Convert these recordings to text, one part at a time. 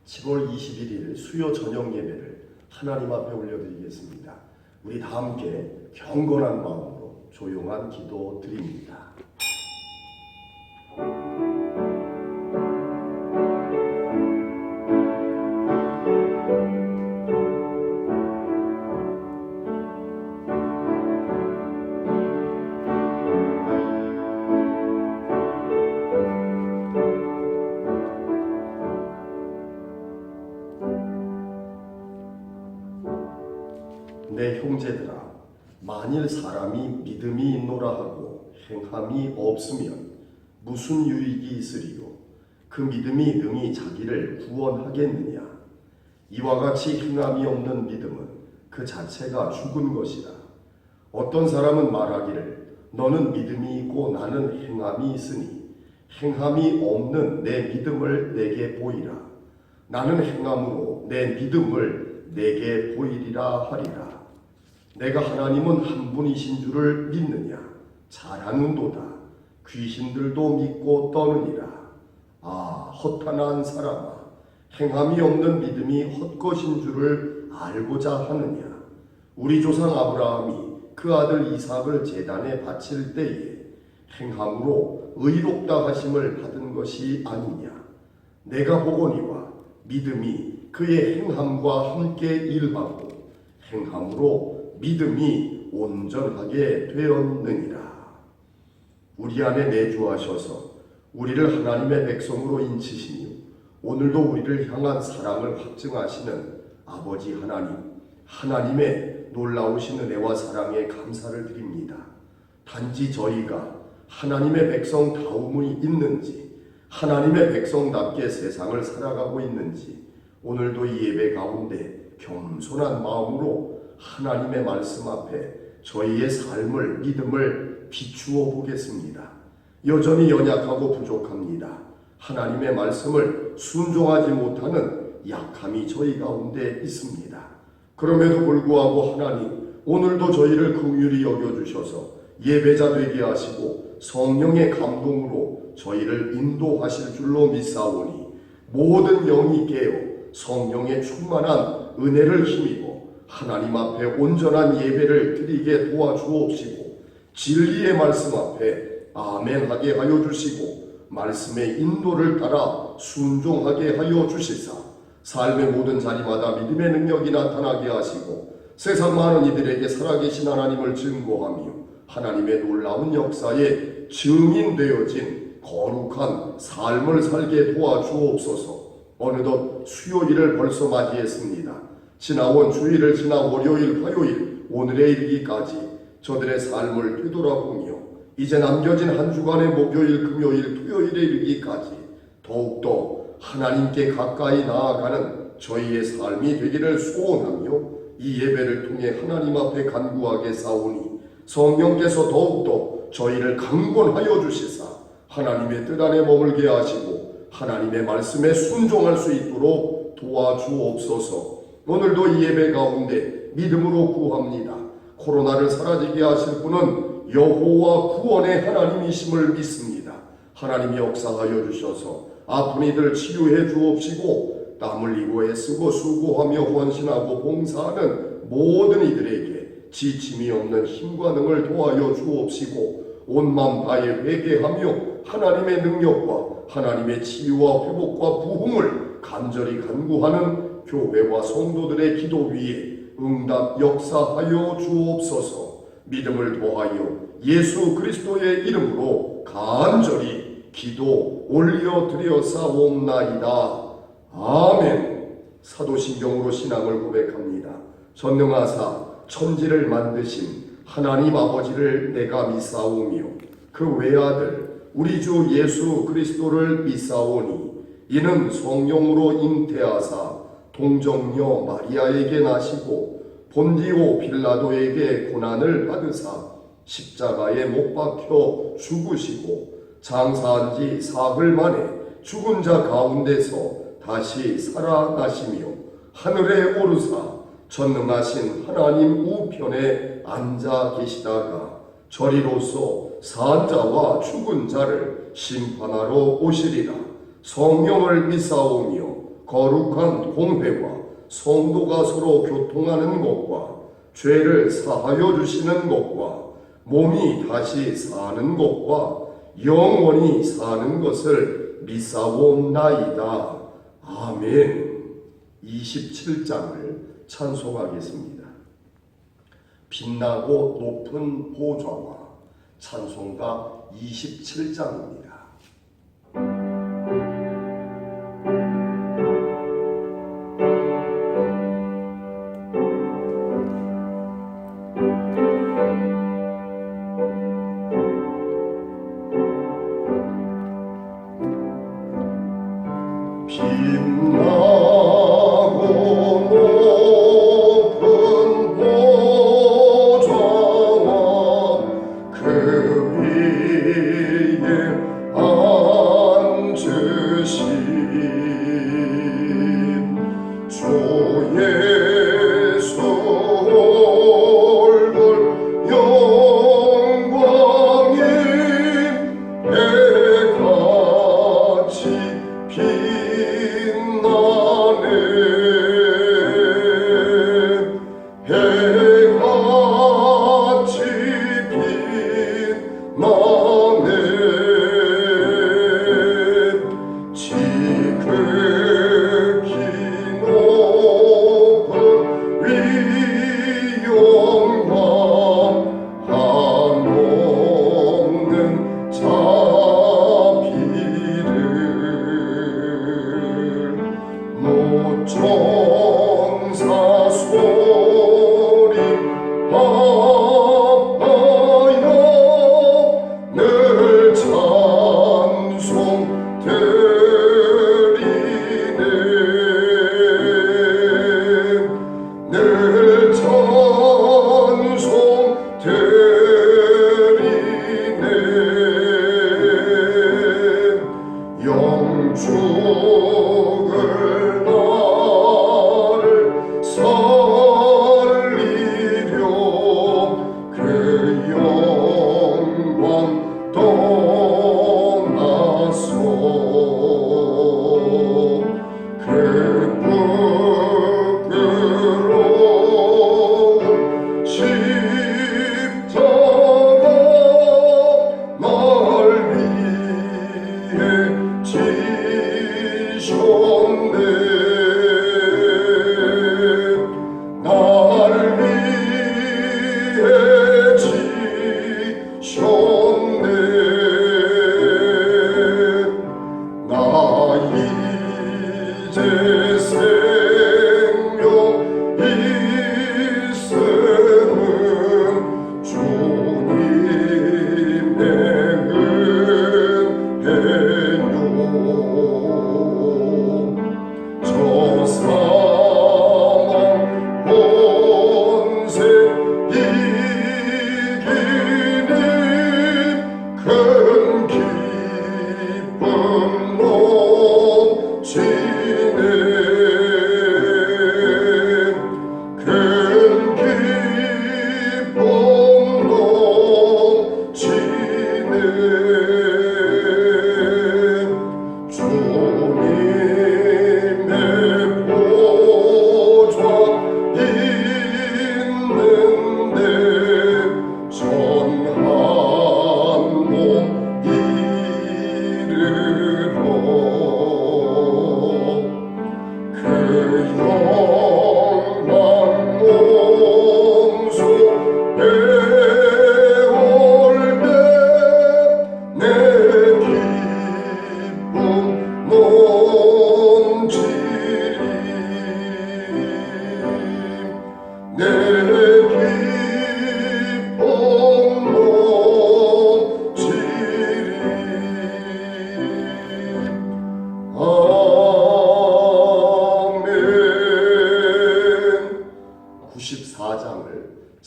7월 21일 수요 저녁 예배를 하나님 앞에 올려드리겠습니다. 우리 다 함께 경건한 마음으로 조용한 기도 드립니다. 내 형제들아, 만일 사람이 믿음이 있노라 하고 행함이 없으면 무슨 유익이 있으리요? 그 믿음이 능히 자기를 구원하겠느냐? 이와 같이 행함이 없는 믿음은 그 자체가 죽은 것이라. 어떤 사람은 말하기를 너는 믿음이 있고 나는 행함이 있으니 행함이 없는 내 믿음을 내게 보이라. 나는 행함으로 내 믿음을 내게 보이리라 하리라. 내가 하나님은 한 분이신 줄을 믿느냐? 잘 아는도다. 귀신들도 믿고 떠느니라. 아, 허탄한 사람아, 행함이 없는 믿음이 헛것인 줄을 알고자 하느냐? 우리 조상 아브라함이 그 아들 이삭을 제단에 바칠 때에 행함으로 의롭다 하심을 받은 것이 아니냐? 내가 보거니와 믿음이 그의 행함과 함께 일하고 행함으로 믿음이 온전하게 되었느니라. 우리 안에 내주하셔서 우리를 하나님의 백성으로 인치시며 오늘도 우리를 향한 사랑을 확증하시는 아버지 하나님, 하나님의 놀라우신 은혜와 사랑에 감사를 드립니다. 단지 저희가 하나님의 백성다움이 있는지, 하나님의 백성답게 세상을 살아가고 있는지 오늘도 이 예배 가운데 겸손한 마음으로 하나님의 말씀 앞에 저희의 삶을, 믿음을 비추어 보겠습니다. 여전히 연약하고 부족합니다. 하나님의 말씀을 순종하지 못하는 약함이 저희 가운데 있습니다. 그럼에도 불구하고 하나님, 오늘도 저희를 긍휼히 여겨주셔서 예배자 되게 하시고 성령의 감동으로 저희를 인도하실 줄로 믿사오니 모든 영이 깨어 성령의 충만한 은혜를 힘입어 하나님 앞에 온전한 예배를 드리게 도와주옵시고 진리의 말씀 앞에 아멘하게 하여 주시고 말씀의 인도를 따라 순종하게 하여 주시사 삶의 모든 자리마다 믿음의 능력이 나타나게 하시고 세상 많은 이들에게 살아계신 하나님을 증거하며 하나님의 놀라운 역사에 증인되어진 거룩한 삶을 살게 도와주옵소서. 어느덧 수요일을 벌써 맞이했습니다. 지나온 주일을 지나 월요일, 화요일, 오늘에 이르기까지 저들의 삶을 되돌아보며 이제 남겨진 한 주간의 목요일, 금요일, 토요일에 이르기까지 더욱더 하나님께 가까이 나아가는 저희의 삶이 되기를 소원하며 이 예배를 통해 하나님 앞에 간구하게 싸우니 성령께서 더욱더 저희를 강권하여 주시사 하나님의 뜻 안에 머물게 하시고 하나님의 말씀에 순종할 수 있도록 도와주옵소서. 오늘도 이 예배 가운데 믿음으로 구합니다. 코로나를 사라지게 하실 분은 여호와 구원의 하나님이심을 믿습니다. 하나님이 역사하여 주셔서 아픈 이들 치유해 주옵시고 땀 흘리고 애쓰고 수고하며 헌신하고 봉사하는 모든 이들에게 지침이 없는 힘과 능을 도와여 주옵시고 온 마음 다해 회개하며 하나님의 능력과 하나님의 치유와 회복과 부흥을 간절히 간구하는 교회와 성도들의 기도 위에 응답 역사하여 주옵소서. 믿음을 더하여 예수 그리스도의 이름으로 간절히 기도 올려드려사옵나이다. 아멘. 사도신경으로 신앙을 고백합니다. 전능하사 천지를 만드신 하나님 아버지를 내가 믿사오며 그 외아들 우리 주 예수 그리스도를 믿사오니 이는 성령으로 잉태하사 동정녀 마리아에게 나시고 본디오 빌라도에게 고난을 받으사 십자가에 못 박혀 죽으시고 장사한 지 사흘 만에 죽은 자 가운데서 다시 살아나시며 하늘에 오르사 전능하신 하나님 우편에 앉아 계시다가 저리로서 산 자와 죽은 자를 심판하러 오시리라. 성령을 믿사오며 거룩한 공회와 성도가 서로 교통하는 것과 죄를 사하여 주시는 것과 몸이 다시 사는 것과 영원히 사는 것을 믿사옵나이다. 아멘. 27장을 찬송하겠습니다. 빛나고 높은 보좌와 찬송가 27장입니다.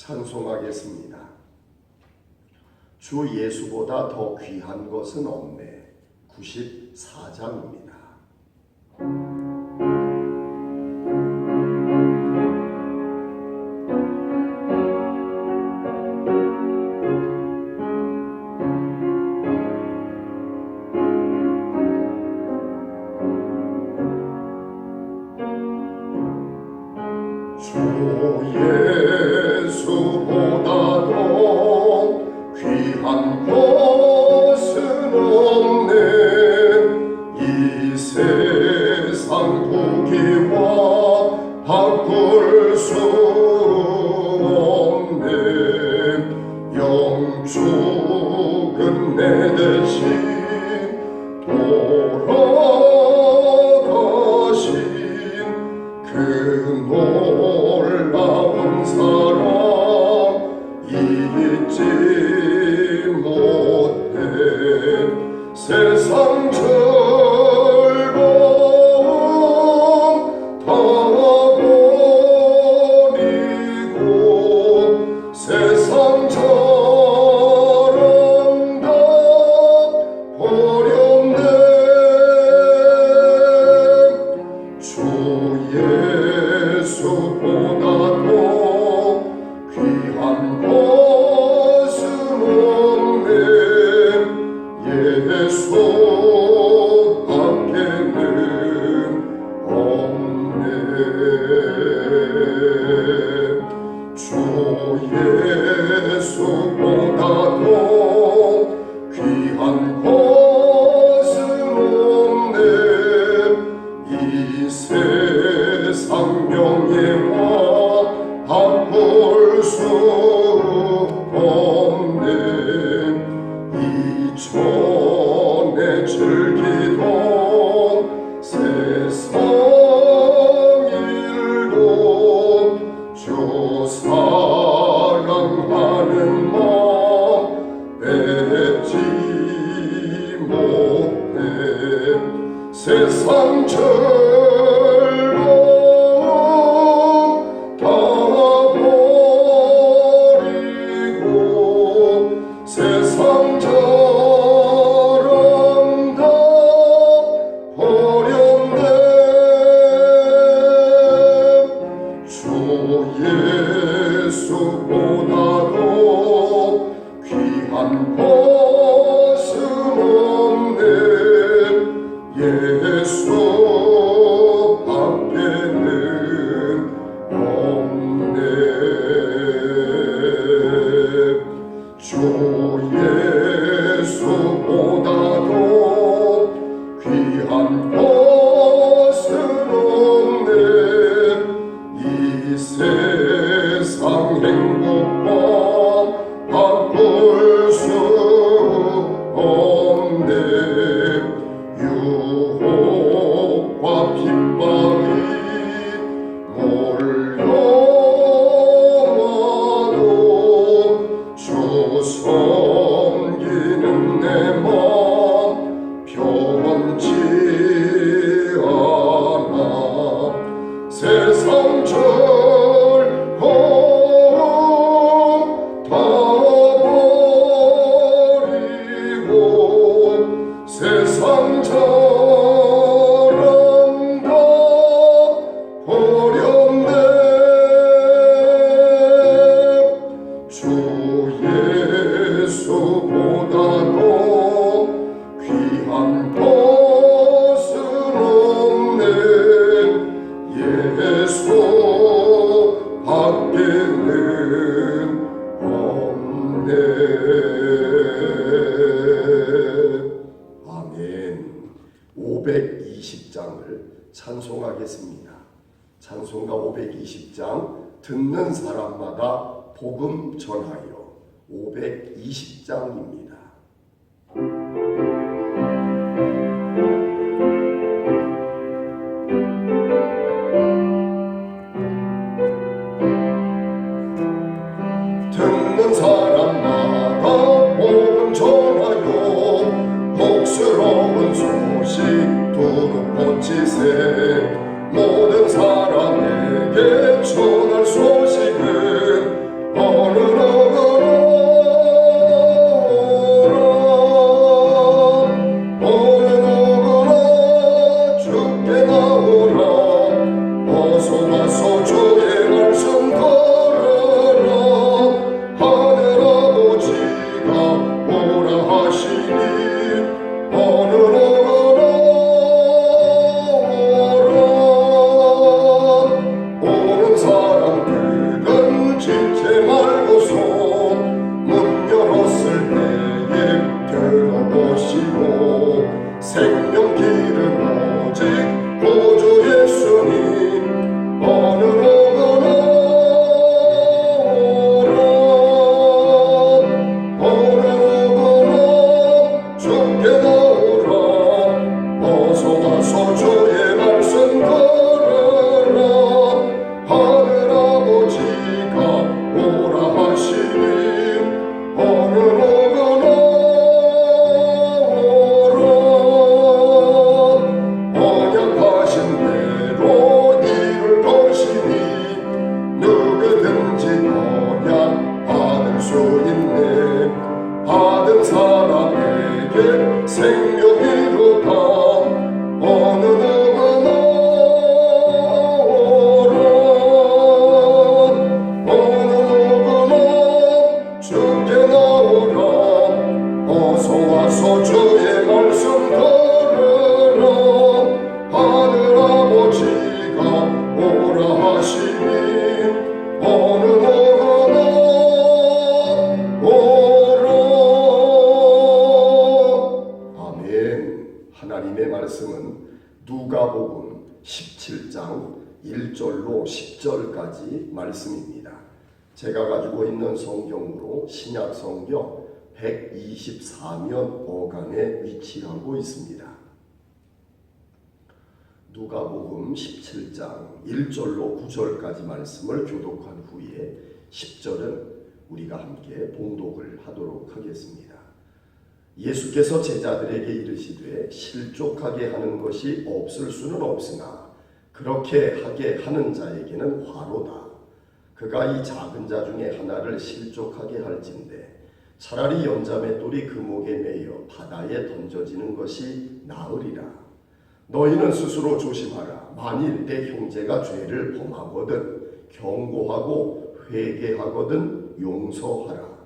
찬송하겠습니다. 주 예수보다 더 귀한 것은 없네. 94장입니다. 주 예수보다도 귀한 것은 없네. 이 세상 부귀와 바꿀 수 없네. 영축은 내 대신 돌아가신 그 놀라운 사랑 잊지 못해. 세상 즐거움 다 버리고 세상 자랑 다 버렸네. 주 예수보다도 귀한 것은 없네. 예수 밖에는 없네. 주 예수보다도 귀한 것은 없네. 이 세상 명예와 바꿀 수 없네. 이전에 즐기던 세상 일도 주 사랑하는 마음 뺏지 못해. 세상 즐거움 다 버리고 세상 자랑 다 버렸네. 주 예수보다도 귀한 것은 없네. 예수 밖에는 없네. 주 예수보다도 귀한 것은 없네. 이 세상 행복과 바꿀 수 없네. 유혹과 핍박이 몰려와도 주 섬기는 내 맘 변치 않아. 세상 즐거움 다 버리고 세상 자랑 다 버렸네. 주 예수보다도 귀한 것은 없네. 예수 밖에는 없네. 아멘. 520장을 찬송하겠습니다. 찬송가 520장 듣는 사람마다 복음 전하여 520장입니다. 듣는 사람마다 복음 전하여 복스러운 소식 두루 뻗치세. 모든 사람에게 전할 소식은 어느 나라로 17장 1절로 10절까지 말씀입니다. 제가 가지고 있는 성경으로 신약 성경 124면 어간에 위치하고 있습니다. 누가복음 17장 1절로 9절까지 말씀을 교독한 후에 10절은 우리가 함께 봉독을 하도록 하겠습니다. 예수께서 제자들에게 이르시되 실족하게 하는 것이 없을 수는 없으나 그렇게 하게 하는 자에게는 화로다. 그가 이 작은 자 중에 하나를 실족하게 할진대 차라리 연자맷돌이 그 목에 매여 바다에 던져지는 것이 나으리라. 너희는 스스로 조심하라. 만일 내 형제가 죄를 범하거든 경고하고 회개하거든 용서하라.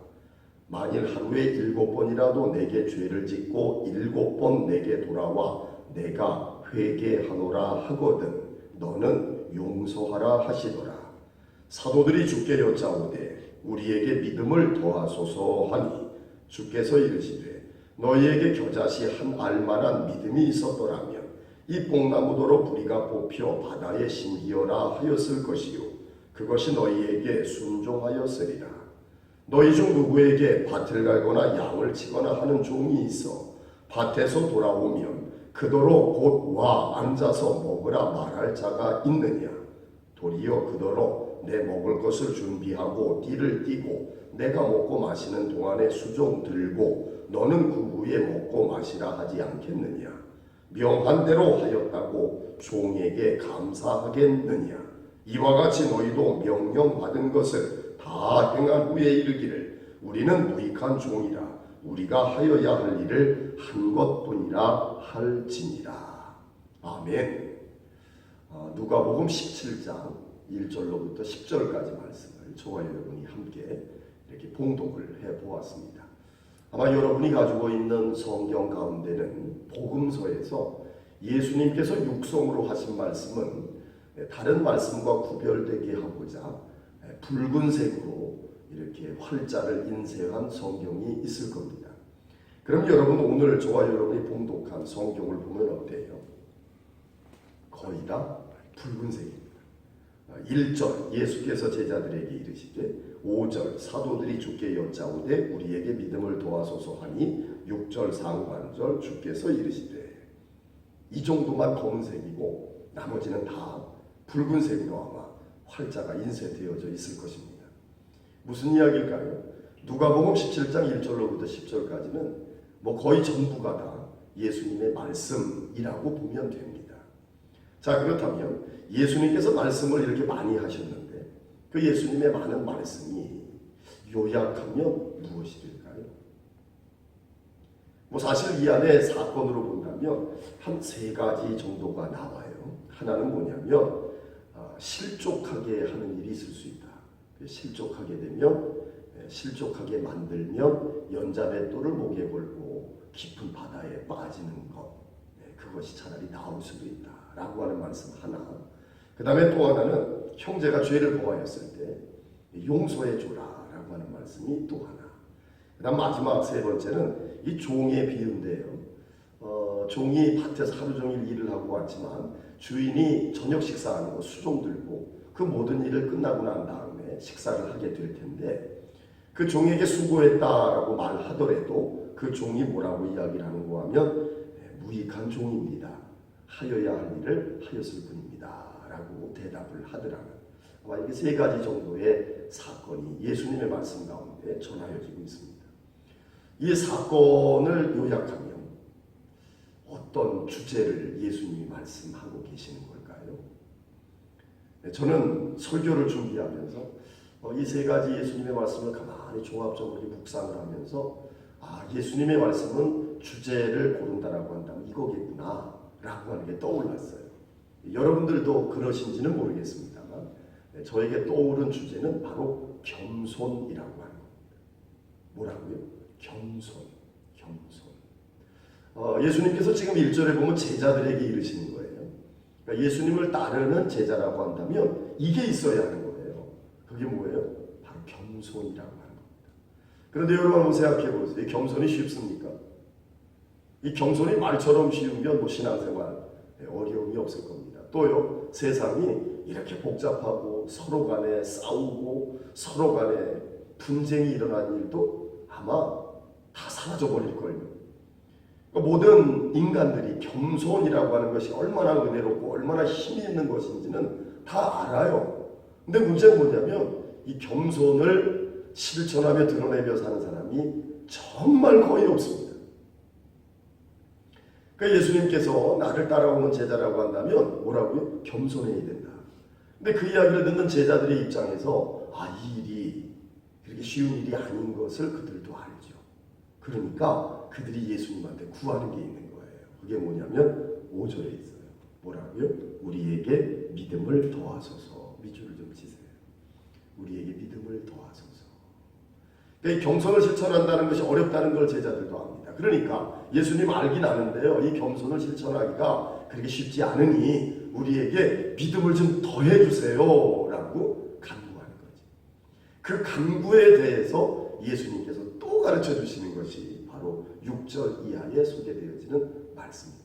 만일 하루에 7번이라도 내게 죄를 짓고 7번 내게 돌아와 내가 회개하노라 하거든 너는 용서하라 하시더라. 사도들이 주께 여짜오되 우리에게 믿음을 더하소서 하니 주께서 이르시되 너희에게 겨자씨 한 알만한 믿음이 있었더라면 이 뽕나무도로 뿌리가 뽑혀 바다에 심기어라 하였을 것이요 그것이 너희에게 순종하였으리라. 너희 중 누구에게 밭을 갈거나 양을 치거나 하는 종이 있어 밭에서 돌아오면 그더러 곧 와 앉아서 먹으라 말할 자가 있느냐. 도리어 그더러 내 먹을 것을 준비하고 띠를 띠고 내가 먹고 마시는 동안에 수종 들고 너는 그 후에 먹고 마시라 하지 않겠느냐. 명한 대로 하였다고 종에게 감사하겠느냐. 이와 같이 너희도 명령받은 것을 다 행한 후에 이르기를 우리는 무익한 종이라 우리가 하여야 할 일을 한 것뿐이라 할지니라. 아멘. 누가복음 17장 1절로부터 10절까지 말씀을 저와 여러분이 함께 이렇게 봉독을 해보았습니다. 아마 여러분이 가지고 있는 성경 가운데는 복음서에서 예수님께서 육성으로 하신 말씀은 다른 말씀과 구별되게 하고자 붉은색으로 이렇게 활자를 인쇄한 성경이 있을 겁니다. 그럼 여러분 오늘 저와 여러분이 봉독한 성경을 보면 어때요? 거의 다 붉은색입니다. 1절 예수께서 제자들에게 이르시되 5절 사도들이 주께 여짜오되 우리에게 믿음을 도와소서 하니 6절 상반절 주께서 이르시되 이 정도만 검은색이고 나머지는 다 붉은색으로 아마 활자가 인쇄되어져 있을 것입니다. 무슨 이야기일까요? 누가복음 17장 1절로부터 10절까지는 거의 전부가 다 예수님의 말씀이라고 보면 됩니다. 자, 그렇다면 예수님께서 말씀을 이렇게 많이 하셨는데 그 예수님의 많은 말씀이 요약하면 무엇이 될까요? 사실 이 안에 사건으로 본다면 한 3가지 정도가 나와요. 하나는 뭐냐면 실족하게 하는 일이 있을 수 있다. 실족하게 되면 실족하게 만들면 연자맷돌을 목에 걸고 깊은 바다에 빠지는 것, 그것이 차라리 나을 수도 있다라고 하는 말씀 하나. 그 다음에 또 하나는 형제가 죄를 범하였을 때 용서해 줘라라고 하는 말씀이 또 하나. 그 다음 마지막 3번째는 이 종의 비유인데요. 종이 밭에서 하루 종일 일을 하고 왔지만 주인이 저녁 식사하는 거 수종 들고 그 모든 일을 끝나고 난 다음에 식사를 하게 될 텐데 그 종에게 수고했다라고 말하더라도 그 종이 뭐라고 이야기를 하는가 하면 무익한 종입니다. 하여야 할 일을 하였을 뿐입니다. 라고 대답을 하더라는 아마 이게 3가지 정도의 사건이 예수님의 말씀 가운데 전하여지고 있습니다. 이 사건을 요약하면 어떤 주제를 예수님이 말씀하고 계시는 걸까요? 저는 설교를 준비하면서 이 3가지 예수님의 말씀을 가만히 종합적으로 묵상을 하면서 예수님의 말씀은 주제를 고른다라고 한다면 이거겠구나 라고 하는 게 떠올랐어요. 여러분들도 그러신지는 모르겠습니다만 저에게 떠오른 주제는 바로 겸손이라고 하는 겁니다. 뭐라고요? 겸손. 예수님께서 지금 1절에 보면 제자들에게 이르시는 거예요. 그러니까 예수님을 따르는 제자라고 한다면 이게 있어야 하는 거예요. 그게 뭐예요? 바로 겸손이라고 하는 겁니다. 그런데 여러분 한번 생각해 보세요. 이 겸손이 쉽습니까? 이 겸손이 말처럼 쉬우면 신앙생활 어려움이 없을 겁니다. 또요, 세상이 이렇게 복잡하고 서로 간에 싸우고 서로 간에 분쟁이 일어난 일도 아마 다 사라져버릴걸요. 모든 인간들이 겸손이라고 하는 것이 얼마나 은혜롭고 얼마나 힘이 있는 것인지는 다 알아요. 근데 문제는 뭐냐면 이 겸손을 실천하며 드러내며 사는 사람이 정말 거의 없습니다. 그러니까 예수님께서 나를 따라오는 제자라고 한다면 뭐라고요? 겸손해야 된다. 근데 그 이야기를 듣는 제자들의 입장에서 이 일이 그렇게 쉬운 일이 아닌 것을 그들도 알죠. 그러니까 그들이 예수님한테 구하는 게 있는 거예요. 그게 뭐냐면 5절에 있어요. 뭐라고요? 우리에게 믿음을 더하소서. 밑줄을 좀 치세요. 우리에게 믿음을 더하소서. 그러니까 겸손을 실천한다는 것이 어렵다는 걸 제자들도 압니다. 그러니까 예수님 알긴 아는데요. 이 겸손을 실천하기가 그렇게 쉽지 않으니 우리에게 믿음을 좀 더해 주세요 라고 간구하는 거지. 그 간구에 대해서 예수님께서 또 가르쳐 주시는 것이 바로 6절 이하에 소개되어지는 말씀입니다.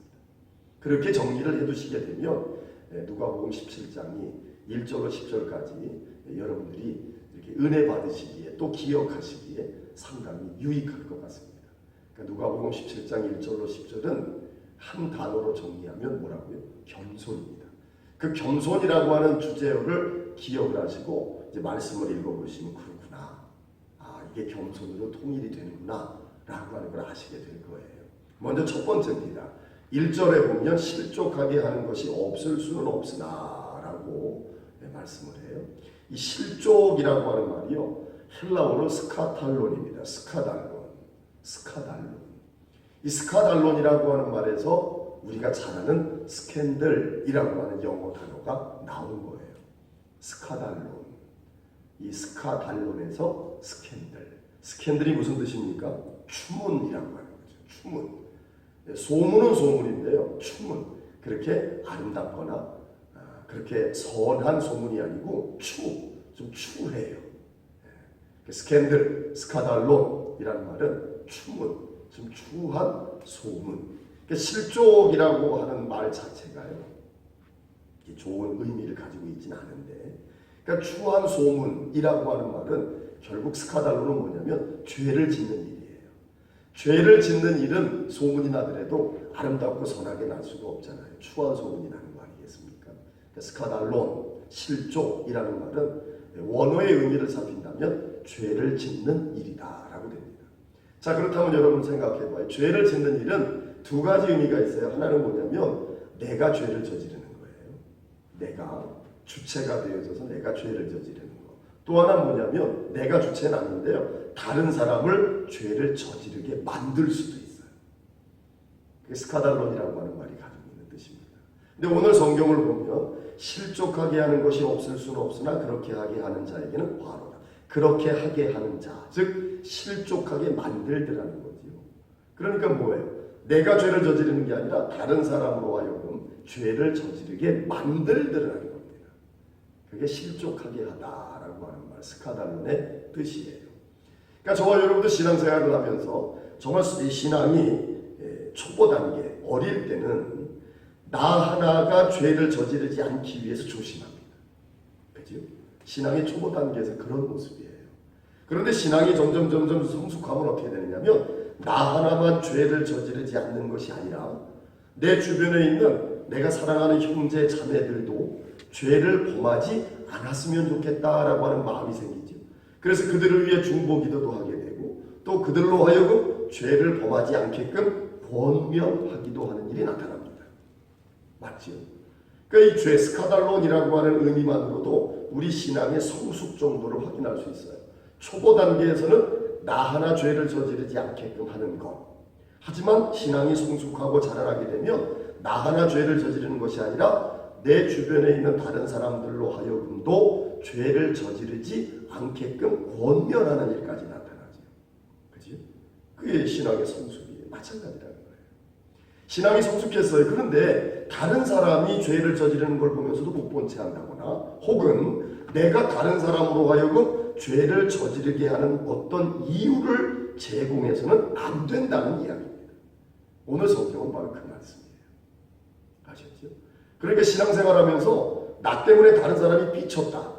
그렇게 정리를 해두시게 되면 누가복음 17장이 1절로 10절까지 여러분들이 이렇게 은혜 받으시기에 또 기억하시기에 상당히 유익할 것 같습니다. 그러니까 누가복음 17장 1절로 10절은 한 단어로 정리하면 뭐라고요? 겸손입니다. 그 겸손이라고 하는 주제어를 기억을 하시고 이제 말씀을 읽어보시면 그렇구나. 이게 겸손으로 통일이 되는구나 라고 하는 걸 아시게 될 거예요. 먼저 첫 번째입니다. 1절에 보면 실족하게 하는 것이 없을 수는 없으나 라고 말씀을 해요. 이 실족이라고 하는 말이요, 헬라어로 스카달론입니다. 스카달론. 이 스카달론이라고 하는 말에서 우리가 잘 아는 스캔들이라고 하는 영어 단어가 나온 거예요. 스카달론. 이 스카달론에서 스캔들. 스캔들이 무슨 뜻입니까? 추문이라고 하는 거죠. 추문. 소문은 소문인데요. 추문. 그렇게 아름답거나 그렇게 선한 소문이 아니고 좀 추해요. 스캔들, 스카달론이라는 말은 추문, 좀 추한 소문. 실족이라고 하는 말 자체가요, 좋은 의미를 가지고 있지는 않은데, 그러니까 추한 소문이라고 하는 말은 결국 스카달론은 뭐냐면 죄를 짓는 일이에요. 죄를 짓는 일은 소문이 나더라도 아름답고 선하게 날 수가 없잖아요. 추한 소문이 나는 거 아니겠습니까? 스카달론, 실족이라는 말은 원어의 의미를 살핀다면 죄를 짓는 일이다라고 됩니다. 자, 그렇다면 여러분 생각해봐요. 죄를 짓는 일은 두 가지 의미가 있어요. 하나는 뭐냐면 내가 죄를 저지르는 거예요. 내가 주체가 되어져서 내가 죄를 저지르는 거. 또 하나는 뭐냐면 내가 주체는 아닌데요, 다른 사람을 죄를 저지르게 만들 수도 있어요. 그게 스카달론이라고 하는 말이 가지고 있는 뜻입니다. 근데 오늘 성경을 보면 실족하게 하는 것이 없을 수는 없으나 그렇게 하게 하는 자에게는 화로다. 그렇게 하게 하는 자, 즉 실족하게 만들더라는 거지요. 그러니까 뭐예요? 내가 죄를 저지르는 게 아니라 다른 사람으로 하여금 죄를 저지르게 만들더라는 겁니다. 그게 실족하게 하다라고 하는 말, 스카달론의 뜻이에요. 그러니까 저와 여러분도 신앙생활을 하면서 정말 이 신앙이 초보 단계, 어릴 때는 나 하나가 죄를 저지르지 않기 위해서 조심합니다. 그죠? 신앙의 초보 단계에서 그런 모습이에요. 그런데 신앙이 점점 성숙하면 어떻게 되느냐면 나 하나만 죄를 저지르지 않는 것이 아니라 내 주변에 있는 내가 사랑하는 형제 자매들도 죄를 범하지 않았으면 좋겠다라고 하는 마음이 생기죠. 그래서 그들을 위해 중보기도도 하게 되고 또 그들로 하여금 죄를 범하지 않게끔 권면하기도 하는 일이 나타납니다. 맞죠? 그러니까 이 죄, 스카달론이라고 하는 의미만으로도 우리 신앙의 성숙 정도를 확인할 수 있어요. 초보 단계에서는 나 하나 죄를 저지르지 않게끔 하는 것. 하지만 신앙이 성숙하고 자라나게 되면 나 하나 죄를 저지르는 것이 아니라 내 주변에 있는 다른 사람들로 하여금도 죄를 저지르지 않게끔 권면하는 일까지 나타나죠. 그치? 그게 신앙의 성숙이에요. 마찬가지라는 거예요. 신앙이 성숙했어요. 그런데 다른 사람이 죄를 저지르는 걸 보면서도 못 본 채 한다거나 혹은 내가 다른 사람으로 하여금 죄를 저지르게 하는 어떤 이유를 제공해서는 안 된다는 이야기입니다. 오늘 성경은 바로 그 말씀이에요. 아셨죠? 그러니까 신앙생활하면서 나 때문에 다른 사람이 삐쳤다,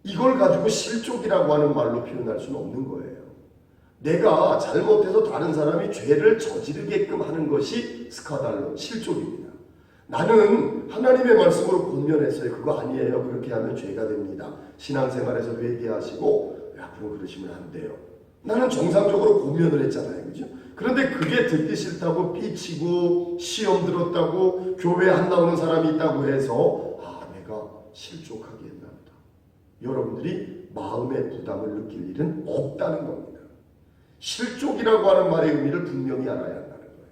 이걸 가지고 실족이라고 하는 말로 표현할 수는 없는 거예요. 내가 잘못해서 다른 사람이 죄를 저지르게끔 하는 것이 스카달론, 실족입니다. 나는 하나님의 말씀으로 권면했어요. 그거 아니에요. 그렇게 하면 죄가 됩니다. 신앙생활에서 회개하시고 앞으로 그러시면 안 돼요. 나는 정상적으로 권면을 했잖아요. 그죠? 그런데 그게 듣기 싫다고 삐치고 시험 들었다고 교회 안 나오는 사람이 있다고 해서 내가 실족하게 했나 보다, 여러분들이 마음의 부담을 느낄 일은 없다는 겁니다. 실족이라고 하는 말의 의미를 분명히 알아야 한다는 거예요.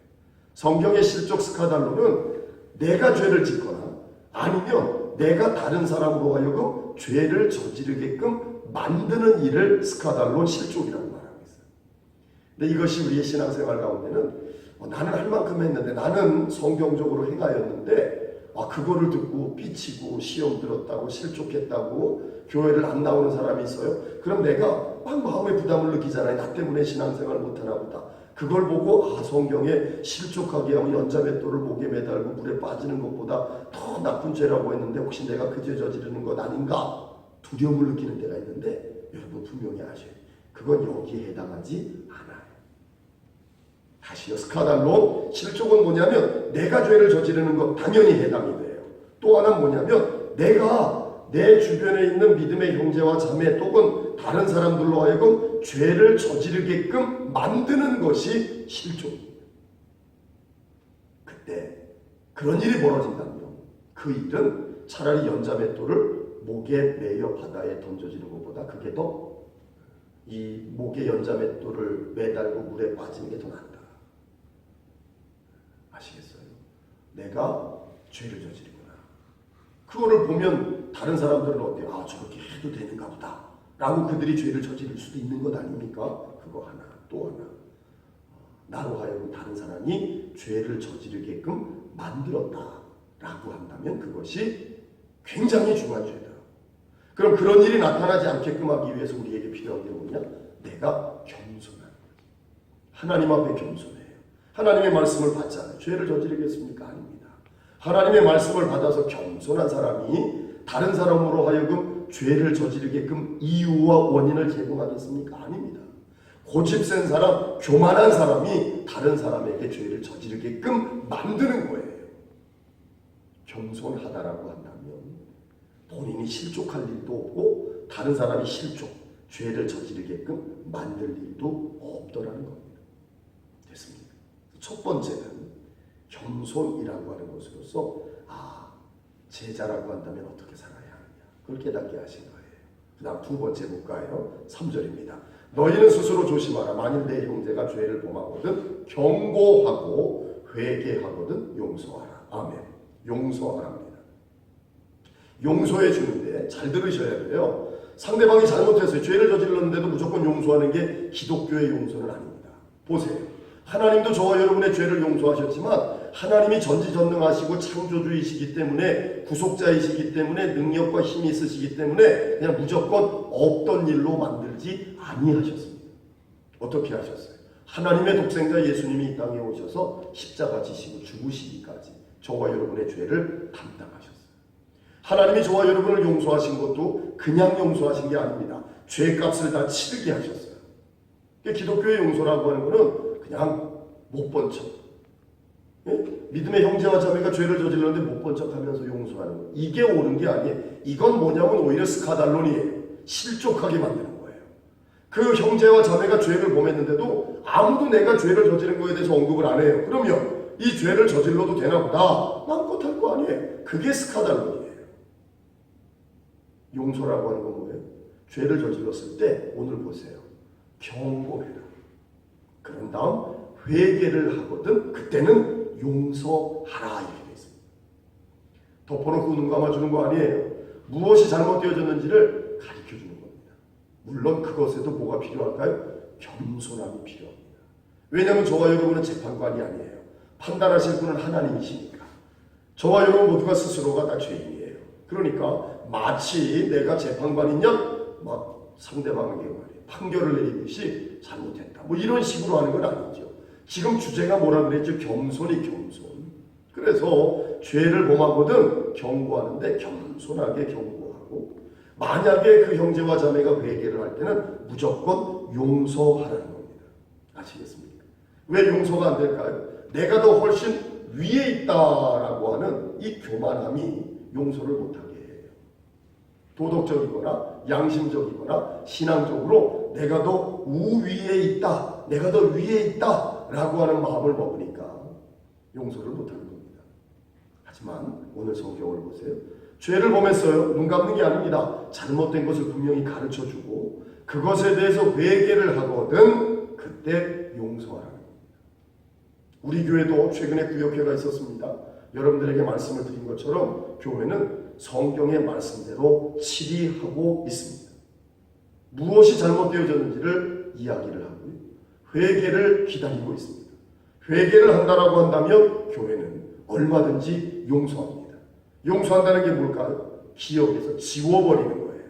성경의 실족 스카달로는 내가 죄를 짓거나 아니면 내가 다른 사람으로 하여금 죄를 저지르게끔 만드는 일을 스카달론, 실족이라고 말하고 있어요. 근데 이것이 우리의 신앙생활 가운데는 나는 할 만큼 했는데, 나는 성경적으로 행하였는데 그거를 듣고 삐치고 시험 들었다고 실족했다고 교회를 안 나오는 사람이 있어요. 그럼 내가 막 마음의 부담을 느끼잖아요. 나 때문에 신앙생활 못하나 보다. 그걸 보고 성경에 실족하게 하고 연자맷돌을 목에 매달고 물에 빠지는 것보다 더 나쁜 죄라고 했는데 혹시 내가 그 죄 저지르는 것 아닌가 두려움을 느끼는 때가 있는데, 여러분 분명히 아셔요. 그건 여기에 해당하지 않아요. 다시요. 스카달론, 실족은 뭐냐면 내가 죄를 저지르는 것 당연히 해당이 돼요. 또 하나는 뭐냐면 내가 내 주변에 있는 믿음의 형제와 자매 또는 다른 사람들로 하여금 죄를 저지르게끔 만드는 것이 실족입니다. 그때 그런 일이 벌어진다면 그 일은 차라리 연자맷돌을 목에 매여 바다에 던져지는 것보다 그게 더, 이 목에 연자맷돌을 매달고 물에 빠지는 게 더 낫다. 아시겠어요? 내가 죄를 저지르구나. 그거를 보면 다른 사람들은 어때요? 저렇게 해도 되는가 보다 라고 그들이 죄를 저지를 수도 있는 것 아닙니까? 그거 하나. 또 하나, 나로 하여금 다른 사람이 죄를 저지르게끔 만들었다라고 한다면 그것이 굉장히 중요한 죄다. 그럼 그런 일이 나타나지 않게끔 하기 위해서 우리에게 필요한 게 뭐냐? 내가 겸손한 거지. 하나님 앞에 겸손해요. 하나님의 말씀을 받잖아요. 죄를 저지르겠습니까? 아닙니다. 하나님의 말씀을 받아서 겸손한 사람이 다른 사람으로 하여금 죄를 저지르게끔 이유와 원인을 제공하겠습니까? 아닙니다. 고집센 사람, 교만한 사람이 다른 사람에게 죄를 저지르게끔 만드는 거예요. 겸손하다라고 한다면 본인이 실족할 일도 없고 다른 사람이 실족, 죄를 저지르게끔 만들 일도 없더라는 겁니다. 됐습니다. 첫 번째는 겸손이라고 하는 것으로서 제자라고 한다면 어떻게 살아야 하느냐, 그걸 깨닫게 하신 거예요. 그 다음 두 번째 볼까요? 3절입니다. 너희는 스스로 조심하라. 만일 내 형제가 죄를 범하거든 경고하고 회개하거든 용서하라. 아멘. 용서하랍니다. 용서해 주는데 잘 들으셔야 돼요. 상대방이 잘못했어요. 죄를 저질렀는데도 무조건 용서하는 게 기독교의 용서는 아닙니다. 보세요. 하나님도 저와 여러분의 죄를 용서하셨지만 하나님이 전지전능하시고 창조주이시기 때문에, 구속자이시기 때문에, 능력과 힘이 있으시기 때문에 그냥 무조건 없던 일로 만들지 아니하셨습니다. 어떻게 하셨어요? 하나님의 독생자 예수님이 이 땅에 오셔서 십자가 지시고 죽으시기까지 저와 여러분의 죄를 담당하셨어요. 하나님이 저와 여러분을 용서하신 것도 그냥 용서하신 게 아닙니다. 죄값을 다 치르게 하셨어요. 기독교의 용서라고 하는 것은 그냥 못 본 척, 믿음의 형제와 자매가 죄를 저질렀는데 못 본 척하면서 용서하는 거, 이게 옳은 게 아니에요. 이건 뭐냐면 오히려 스카달론이에요. 실족하게 만드는 거예요. 그 형제와 자매가 죄를 범했는데도 아무도 내가 죄를 저지른 거에 대해서 언급을 안 해요. 그러면 이 죄를 저질러도 되나 보다 마음껏 할 거 아니에요. 그게 스카달론이에요. 용서라고 하는 건 뭐예요? 죄를 저질렀을 때 오늘 보세요. 경고해라. 그런 다음 회개를 하거든 그때는 용서하라 이렇게 되어 있습니다. 덮어놓고 눈 감아주는 거 아니에요. 무엇이 잘못되어졌는지를 가르쳐주는 겁니다. 물론 그것에도 뭐가 필요할까요? 겸손함이 필요합니다. 왜냐하면 저와 여러분은 재판관이 아니에요. 판단하실 분은 하나님이시니까. 저와 여러분 모두가 스스로가 다 죄인이에요. 그러니까 마치 내가 재판관이냐 막 상대방에게 말이에요. 판결을 내리듯이 잘못했다. 뭐 이런 식으로 하는 건 아니죠. 지금 주제가 뭐라 그랬죠? 겸손이 겸손. 그래서 죄를 범하거든 경고하는데 겸손하게 경고하고, 만약에 그 형제와 자매가 회개를 할 때는 무조건 용서하라는 겁니다. 아시겠습니까? 왜 용서가 안 될까요? 내가 더 훨씬 위에 있다라고 하는 이 교만함이 용서를 못하게 해요. 도덕적이거나 양심적이거나 신앙적으로 내가 더 우위에 있다, 내가 더 위에 있다 라고 하는 마음을 먹으니까 용서를 못하는 겁니다. 하지만 오늘 성경을 보세요. 죄를 범했어요. 눈 감는 게 아닙니다. 잘못된 것을 분명히 가르쳐주고 그것에 대해서 회개를 하거든 그때 용서하라는 겁니다. 우리 교회도 최근에 구역회가 있었습니다. 여러분들에게 말씀을 드린 것처럼 교회는 성경의 말씀대로 치리하고 있습니다. 무엇이 잘못되어졌는지를 이야기를 하고요. 회개를 기다리고 있습니다. 회개를 한다라고 한다면 교회는 얼마든지 용서합니다. 용서한다는 게 뭘까요? 기억에서 지워버리는 거예요.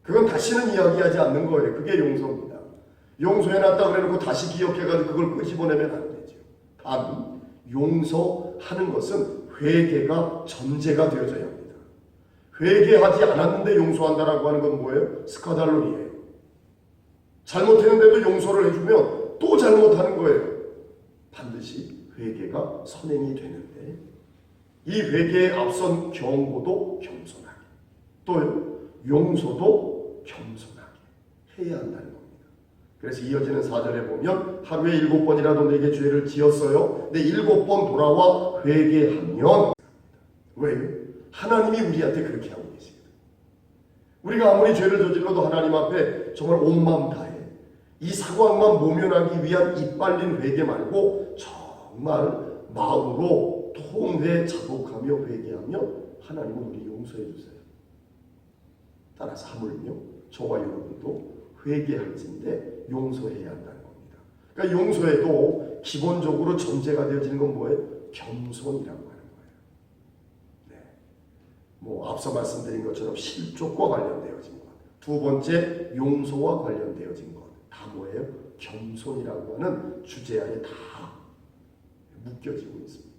그건 다시는 이야기하지 않는 거예요. 그게 용서입니다. 용서해놨다 그래놓고 다시 기억해가지고 그걸 끄집어내면 안 되죠. 단 용서하는 것은 회개가 전제가 되어져야 합니다. 회개하지 않았는데 용서한다라고 하는 건 뭐예요? 스카달론이에요. 잘못했는데도 용서를 해주면 또 잘못하는 거예요. 반드시 회개가 선행이 되는데 이 회개에 앞선 경고도 겸손하게, 또요 용서도 겸손하게 해야 한다는 겁니다. 그래서 이어지는 4절에 보면 하루에 7번이라도 내게 죄를 지었어요. 내 7번 돌아와 회개하면, 왜요? 하나님이 우리한테 그렇게 하고 계십니다. 우리가 아무리 죄를 저질러도 하나님 앞에 정말 온 마음 다해 이 상황만 모면하기 위한 이빨린 회개 말고 정말 마음으로 통회 자복하며 회개하며 하나님은 우리 용서해 주세요. 따라서 하물며 저와 여러분도 회개할진데 용서해야 한다는 겁니다. 그러니까 용서에도 기본적으로 전제가 되어지는 건 뭐예요? 겸손이라고 하는 거예요. 네. 앞서 말씀드린 것처럼 실족과 관련되어진 것, 두 번째 용서와 관련되어진 것, 다 뭐예요? 겸손이라고 하는 주제하에 다 묶여지고 있습니다.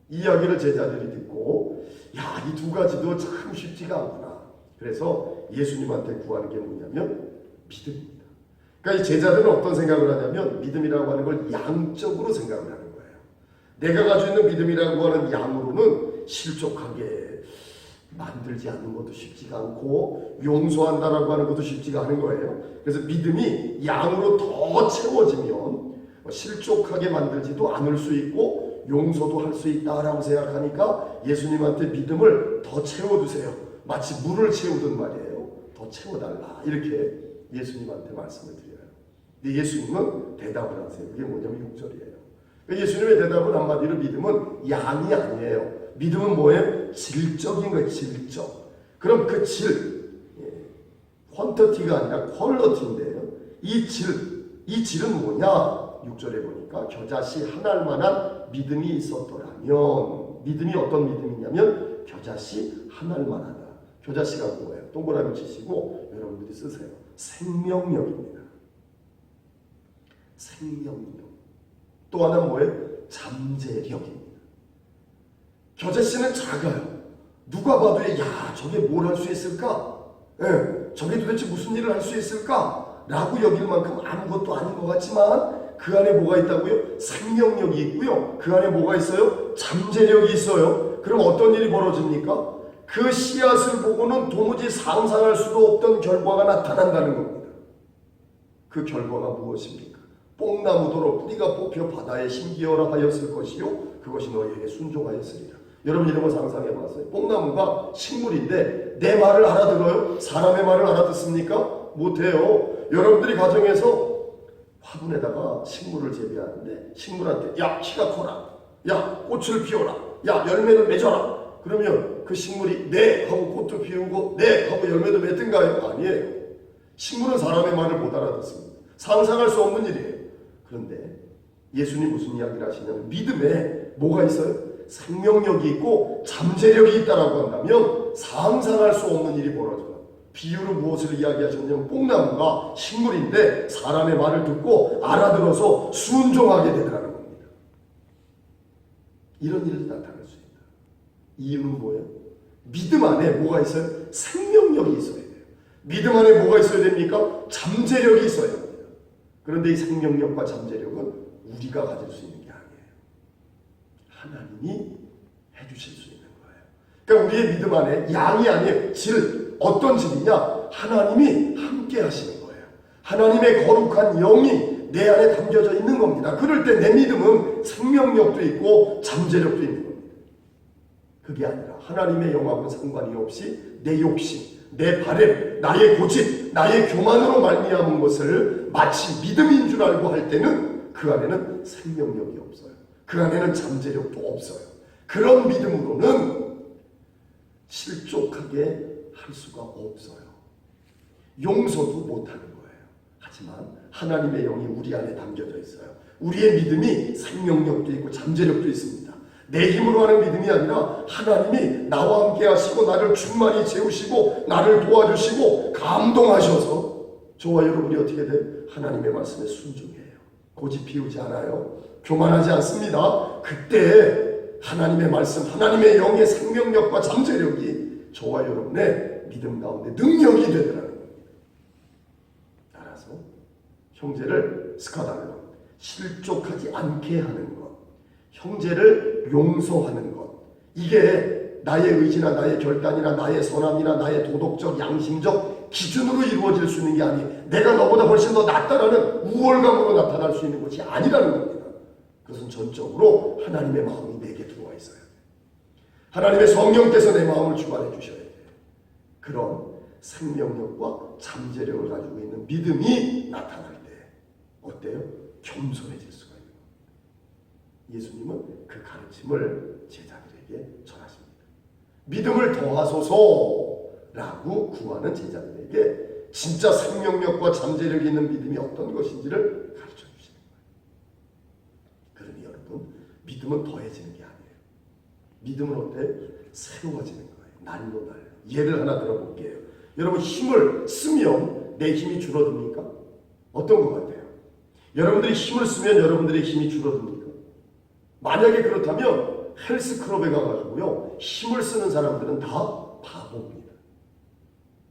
이 이야기를 제자들이 듣고 야, 이 두 가지도 참 쉽지가 않구나. 그래서 예수님한테 구하는 게 뭐냐면 믿음입니다. 그러니까 이 제자들은 어떤 생각을 하냐면 믿음이라고 하는 걸 양적으로 생각을 하는 거예요. 내가 가지고 있는 믿음이라고 하는 양으로는 실족하게 만들지 않는 것도 쉽지가 않고 용서한다라고 하는 것도 쉽지가 않은 거예요. 그래서 믿음이 양으로 더 채워지면 실족하게 만들지도 않을 수 있고 용서도 할 수 있다라고 생각하니까 예수님한테 믿음을 더 채워주세요. 마치 물을 채우던 말이에요. 더 채워달라. 이렇게 예수님한테 말씀을 드려요. 근데 예수님은 대답을 하세요. 그게 뭐냐면 6절이에요. 예수님의 대답은 한마디로 믿음은 양이 아니에요. 믿음은 뭐예요? 질적인 거예요. 질적. 그럼 그 질, 퀀터티가 아니라 퀄러티인데요. 이 질은 뭐냐? 6절에 보니까 겨자씨 한 알만한 믿음이 있었더라면, 믿음이 어떤 믿음이냐면 겨자씨 한 알만하다. 겨자씨가 뭐예요? 동그라미 치시고 여러분들이 쓰세요. 생명력입니다. 생명력. 또 하나 뭐예요? 잠재력입니다. 겨자씨는 작아요. 누가 봐도 야, 저게 뭘 할 수 있을까? 저게 도대체 무슨 일을 할 수 있을까? 라고 여길 만큼 아무것도 아닌 것 같지만 그 안에 뭐가 있다고요? 생명력이 있고요. 그 안에 뭐가 있어요? 잠재력이 있어요. 그럼 어떤 일이 벌어집니까? 그 씨앗을 보고는 도무지 상상할 수도 없던 결과가 나타난다는 겁니다. 그 결과가 무엇입니까? 뽕나무도로 뿌리가 뽑혀 바다에 심기어라 하였을 것이요 그것이 너희에게 순종하였으리라. 여러분 이런 거 상상해 봤어요? 뽕나무가 식물인데 내 말을 알아들어요? 사람의 말을 알아듣습니까? 못해요. 여러분들이 가정에서 화분에다가 식물을 재배하는데 식물한테 야, 키가 커라, 야, 꽃을 피워라, 야, 열매를 맺어라. 그러면 그 식물이 네 하고 꽃도 피우고 네 하고 열매도 맺든가요? 아니에요. 식물은 사람의 말을 못 알아듣습니다. 상상할 수 없는 일이에요. 그런데 예수님 무슨 이야기를 하시냐면 믿음에 뭐가 있어요? 생명력이 있고 잠재력이 있다라고 한다면 상상할 수 없는 일이 벌어져요. 비유로 무엇을 이야기하셨냐면 뽕나무가 식물인데 사람의 말을 듣고 알아들어서 순종하게 되더라는 겁니다. 이런 일이 나타날 수 있다. 이유는 뭐예요? 믿음 안에 뭐가 있어요? 생명력이 있어야 돼요. 믿음 안에 뭐가 있어야 됩니까? 잠재력이 있어야 됩니다. 그런데 이 생명력과 잠재력은 우리가 가질 수 있는 게 아니에요. 하나님이 해주실 수 있는 거예요. 그러니까 우리의 믿음 안에 양이 아니에요. 질, 어떤 질이냐? 하나님이 함께 하시는 거예요. 하나님의 거룩한 영이 내 안에 담겨져 있는 겁니다. 그럴 때 내 믿음은 생명력도 있고 잠재력도 있는 겁니다. 그게 아니라 하나님의 영하고는 상관이 없이 내 욕심, 내 바램, 나의 고집, 나의 교만으로 말미암은 것을 마치 믿음인 줄 알고 할 때는 그 안에는 생명력이 없어요. 그 안에는 잠재력도 없어요. 그런 믿음으로는 실족하게 할 수가 없어요. 용서도 못하는 거예요. 하지만 하나님의 영이 우리 안에 담겨져 있어요. 우리의 믿음이 생명력도 있고 잠재력도 있습니다. 내 힘으로 하는 믿음이 아니라 하나님이 나와 함께 하시고 나를 충만히 채우시고 나를 도와주시고 감동하셔서 저와 여러분이 어떻게 돼요? 하나님의 말씀에 순종해요. 고집 피우지 않아요. 교만하지 않습니다. 그때 하나님의 말씀, 하나님의 영의 생명력과 잠재력이 저와 여러분의 믿음 가운데 능력이 되더라는 겁니다. 따라서 형제를 스카달론, 실족하지 않게 하는 것, 형제를 용서하는 것, 이게 나의 의지나 나의 결단이나 나의 선함이나 나의 도덕적 양심적 기준으로 이루어질 수 있는 게 아니, 내가 너보다 훨씬 더 낫다라는 우월감으로 나타날 수 있는 것이 아니라는 겁니다. 그것은 전적으로 하나님의 마음이 내게 들어와 있어요. 하나님의 성령께서 내 마음을 주관해 주셔야 돼요. 그런 생명력과 잠재력을 가지고 있는 믿음이 나타날 때 어때요? 겸손해질 수가 있는 겁니다. 예수님은 그 가르침을 제자들에게 전하십니다. 믿음을 더하소서라고 구하는 제자들에게 진짜 생명력과 잠재력이 있는 믿음이 어떤 것인지를 가르쳐 주시는 거예요. 그러니 여러분, 믿음은 더해지는 게 아니에요. 믿음은 어때요? 새로워지는 거예요. 날로 날. 예를 하나 들어볼게요. 여러분, 힘을 쓰면 내 힘이 줄어듭니까? 어떤 것 같아요? 여러분들이 힘을 쓰면 여러분들의 힘이 줄어듭니까? 만약에 그렇다면 헬스클럽에 가가지고요, 힘을 쓰는 사람들은 다 바보입니다.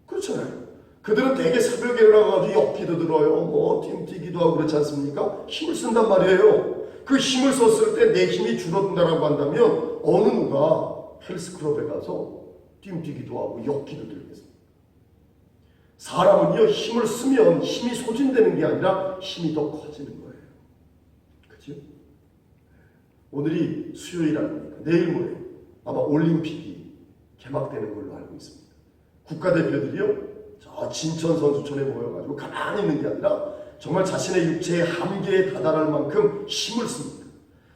그렇잖아요. 그들은 되게 새벽에 일어나가지고 역기도 들어요, 뛰기도 하고 그렇지 않습니까? 힘을 쓴단 말이에요. 그 힘을 썼을 때 내 힘이 줄어든다라고 한다면 어느 누가 헬스클럽에 가서 뛰기도 하고 역기도 들겠습니다. 사람은요, 힘을 쓰면 힘이 소진되는 게 아니라 힘이 더 커지는 거예요. 그렇죠? 오늘이 수요일 아닙니까? 내일 모레 아마 올림픽이 개막되는 걸로 알고 있습니다. 국가대표들이요, 저 진천 선수촌에 모여가지고 가만히 있는 게 아니라 정말 자신의 육체의 한계에 다다를 만큼 힘을 씁니다.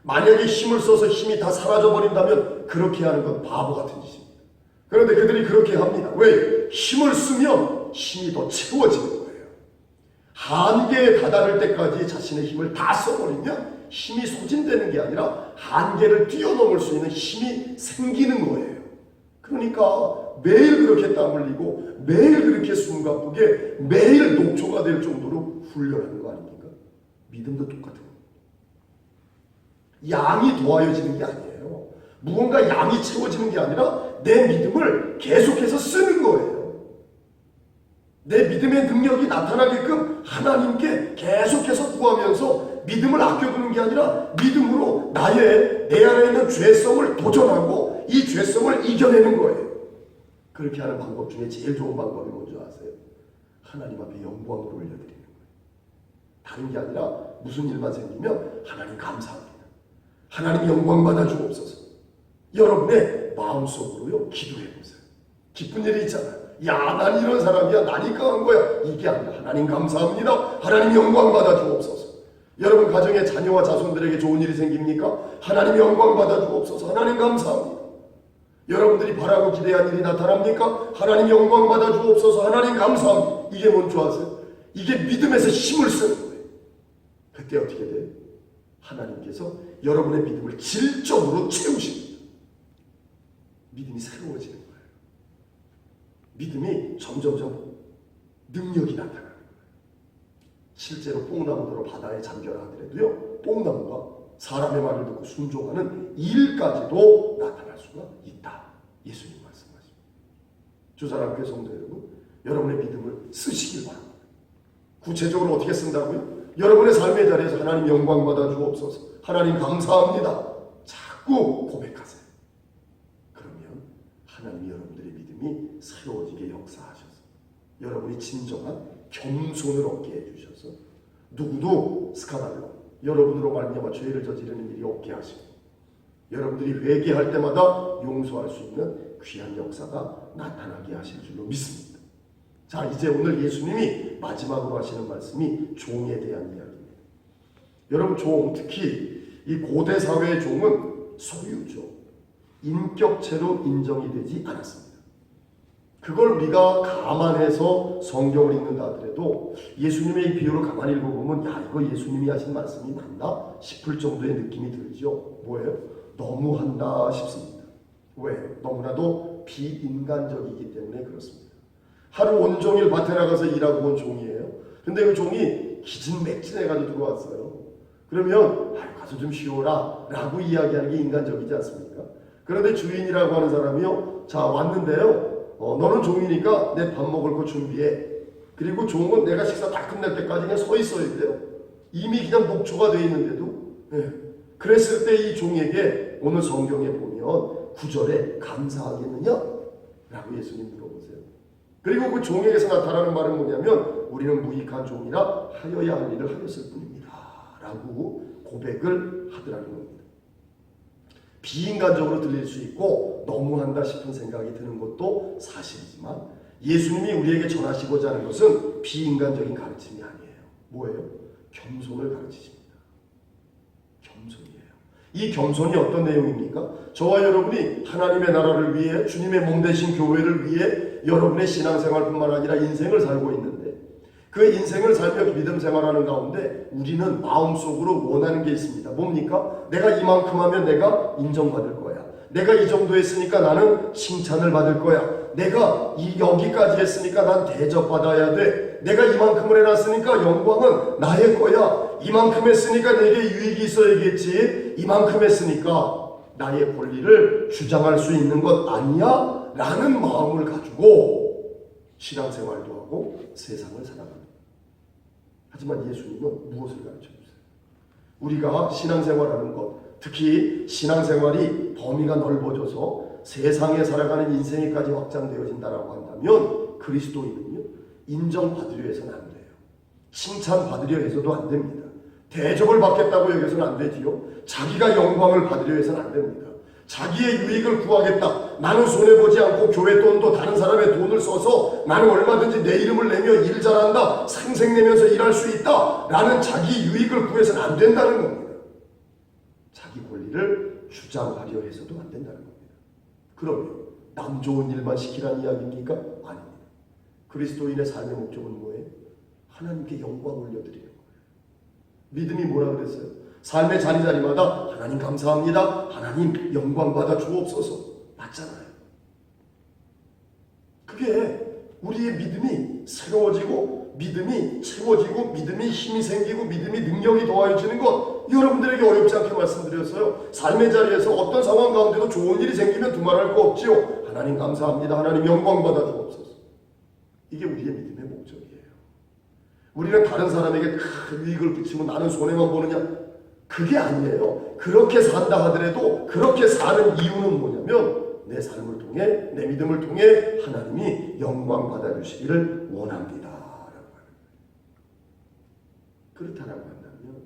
만약에 힘을 써서 힘이 다 사라져버린다면 그렇게 하는 건 바보 같은 짓입니다. 그런데 그들이 그렇게 합니다. 왜? 힘을 쓰면 힘이 더 채워지는 거예요. 한계에 다다를 때까지 자신의 힘을 다 써버리면 힘이 소진되는 게 아니라 한계를 뛰어넘을 수 있는 힘이 생기는 거예요. 그러니까 매일 그렇게 땀 흘리고 매일 그렇게 숨가쁘게 매일 녹초가 될 정도로 훈련하는 거 아닙니까? 믿음도 똑같은 겁니다. 양이 더하여지는 게 아니에요. 무언가 양이 채워지는 게 아니라 내 믿음을 계속해서 쓰는 거예요. 내 믿음의 능력이 나타나게끔 하나님께 계속해서 구하면서 믿음을 아껴두는 게 아니라 믿음으로 내 안에 있는 죄성을 도전하고 이 죄성을 이겨내는 거예요. 그렇게 하는 방법 중에 제일 좋은 방법이 뭔지 아세요? 하나님 앞에 영광을 올려드리는 거예요. 다른 게 아니라 무슨 일만 생기면 하나님 감사합니다. 하나님 영광 받아주옵소서. 여러분의 마음속으로요, 기도해보세요. 기쁜 일이 있잖아요. 야, 난 이런 사람이야. 나니 강한 거야. 이게 아니라 하나님 감사합니다. 하나님 영광 받아주옵소서. 여러분 가정에 자녀와 자손들에게 좋은 일이 생깁니까? 하나님 영광 받아주옵소서. 하나님 감사합니다. 여러분들이 바라고 기대한 일이 나타납니까? 하나님 영광 받아주옵소서. 하나님 감사합니다. 이게 뭔 줄 아세요? 이게 믿음에서 힘을 쓰는 거예요. 그때 어떻게 돼요? 하나님께서 여러분의 믿음을 질적으로 채우십니다. 믿음이 새로워지는 거예요. 믿음이 점점점 능력이 나타나는 거예요. 실제로 뽕나무들로 바다에 잠겨라 하더라도요, 뽕나무가 사람의 말을 듣고 순종하는 일까지도 나타날 수가 있다. 예수님 말씀하십니다. 주사랑교회 성도 여러분, 여러분의 믿음을 쓰시길 바랍니다. 구체적으로 어떻게 쓴다고요? 여러분의 삶의 자리에서 하나님 영광 받아 주옵소서, 하나님 감사합니다, 자꾸 고백하세요. 그러면 하나님이 여러분들의 믿음이 새로워지게 역사하셔서 여러분이 진정한 겸손을 얻게 해주셔서 누구도 스카달로 여러분으로 말미암아 죄를 저지르는 일이 없게 하시고 여러분들이 회개할 때마다 용서할 수 있는 귀한 역사가 나타나게 하실 줄로 믿습니다. 자, 이제 오늘 예수님이 마지막으로 하시는 말씀이 종에 대한 이야기입니다. 여러분, 종, 특히 이 고대 사회의 종은 소유죠. 인격체로 인정이 되지 않았습니다. 그걸 우리가 감안해서 성경을 읽는다 하더라도 예수님의 이 비유를 가만히 읽어보면 야, 이거 예수님이 하신 말씀이 맞나 싶을 정도의 느낌이 들죠. 뭐예요? 너무한다 싶습니다. 왜요? 너무나도 비인간적이기 때문에 그렇습니다. 하루 온종일 밭에 나가서 일하고 온 종이에요. 근데 그 종이 기진맥진해가지고 들어왔어요. 그러면 가서 좀 쉬어라 라고 이야기하는 게 인간적이지 않습니까? 그런데 주인이라고 하는 사람이요, 자 왔는데요, 너는 종이니까 내 밥 먹을 거 준비해. 그리고 종은 내가 식사 다 끝날 때까지 그냥 서 있어야 돼요. 이미 그냥 목초가 되어 있는데도. 그랬을 때 이 종에게 오늘 성경에 보면 9절에 감사하겠느냐? 라고 예수님 물어보세요. 그리고 그 종에게서 나타나는 말은 뭐냐면 우리는 무익한 종이라 하여야 할 일을 하였을 뿐입니다 라고 고백을 하더라는 겁니다. 비인간적으로 들릴 수 있고 너무한다 싶은 생각이 드는 것도 사실이지만 예수님이 우리에게 전하시고자 하는 것은 비인간적인 가르침이 아니에요. 뭐예요? 겸손을 가르치십니다. 겸손이에요. 이 겸손이 어떤 내용입니까? 저와 여러분이 하나님의 나라를 위해, 주님의 몸 되신 교회를 위해 여러분의 신앙생활뿐만 아니라 인생을 살고 있는데 그 인생을 살며 믿음 생활하는 가운데 우리는 마음속으로 원하는 게 있습니다. 뭡니까? 내가 이만큼 하면 내가 인정받을 거야. 내가 이 정도 했으니까 나는 칭찬을 받을 거야. 내가 여기까지 했으니까 난 대접받아야 돼. 내가 이만큼을 해놨으니까 영광은 나의 거야. 이만큼 했으니까 내게 유익이 있어야겠지. 이만큼 했으니까 나의 권리를 주장할 수 있는 것 아니야? 라는 마음을 가지고 신앙생활도 하고 세상을 살아갑니다. 하지만 예수님은 무엇을 가르쳐주세요? 우리가 신앙생활하는 것, 특히 신앙생활이 범위가 넓어져서 세상에 살아가는 인생에까지 확장되어진다라고 한다면 그리스도인은요, 인정받으려 해서는 안 돼요. 칭찬받으려 해서도 안 됩니다. 대접을 받겠다고 여기서는 안 되지요. 자기가 영광을 받으려 해서는 안 됩니다. 자기의 유익을 구하겠다. 나는 손해보지 않고 교회 돈도 다른 사람의 돈을 써서 나는 얼마든지 내 이름을 내며 일 잘한다. 생색내면서 일할 수 있다. 라는 자기 유익을 구해서는 안 된다는 겁니다. 자기 권리를 주장하려 해서도 안 된다는 겁니다. 그러면 남 좋은 일만 시키라는 이야기입니까? 아닙니다. 그리스도인의 삶의 목적은 뭐예요? 하나님께 영광 올려드리는 거예요. 믿음이 뭐라 그랬어요? 삶의 자리자리마다 하나님 감사합니다. 하나님 영광 받아 주옵소서. 맞잖아요. 그게 우리의 믿음이 새로워지고 믿음이 채워지고 믿음이 힘이 생기고 믿음이 능력이 더해지는 것, 여러분들에게 어렵지 않게 말씀드렸어요. 삶의 자리에서 어떤 상황 가운데도 좋은 일이 생기면 두말할 거 없지요. 하나님 감사합니다. 하나님 영광 받아 주옵소서. 이게 우리의 믿음의 목적이에요. 우리는 다른 사람에게 큰 유익을 끼치고 나는 손해만 보느냐? 그게 아니에요. 그렇게 산다 하더라도 그렇게 사는 이유는 뭐냐면 내 삶을 통해, 내 믿음을 통해 하나님이 영광 받아주시기를 원합니다 라고 하는 거예요. 그렇다라고 한다면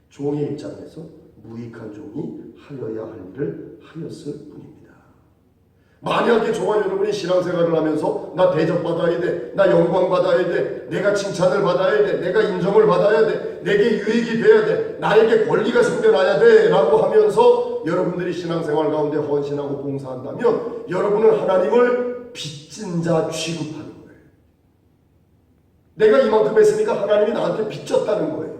종의 입장에서 무익한 종이 하여야 할 일을 하였을 뿐입니다. 만약에 저와 여러분이 신앙생활을 하면서 나 대접받아야 돼, 나 영광 받아야 돼, 내가 칭찬을 받아야 돼, 내가 인정을 받아야 돼, 내게 유익이 돼야 돼, 나에게 권리가 생겨나야 돼 라고 하면서 여러분들이 신앙생활 가운데 헌신하고 봉사한다면 여러분은 하나님을 빚진 자 취급하는 거예요. 내가 이만큼 했으니까 하나님이 나한테 빚졌다는 거예요.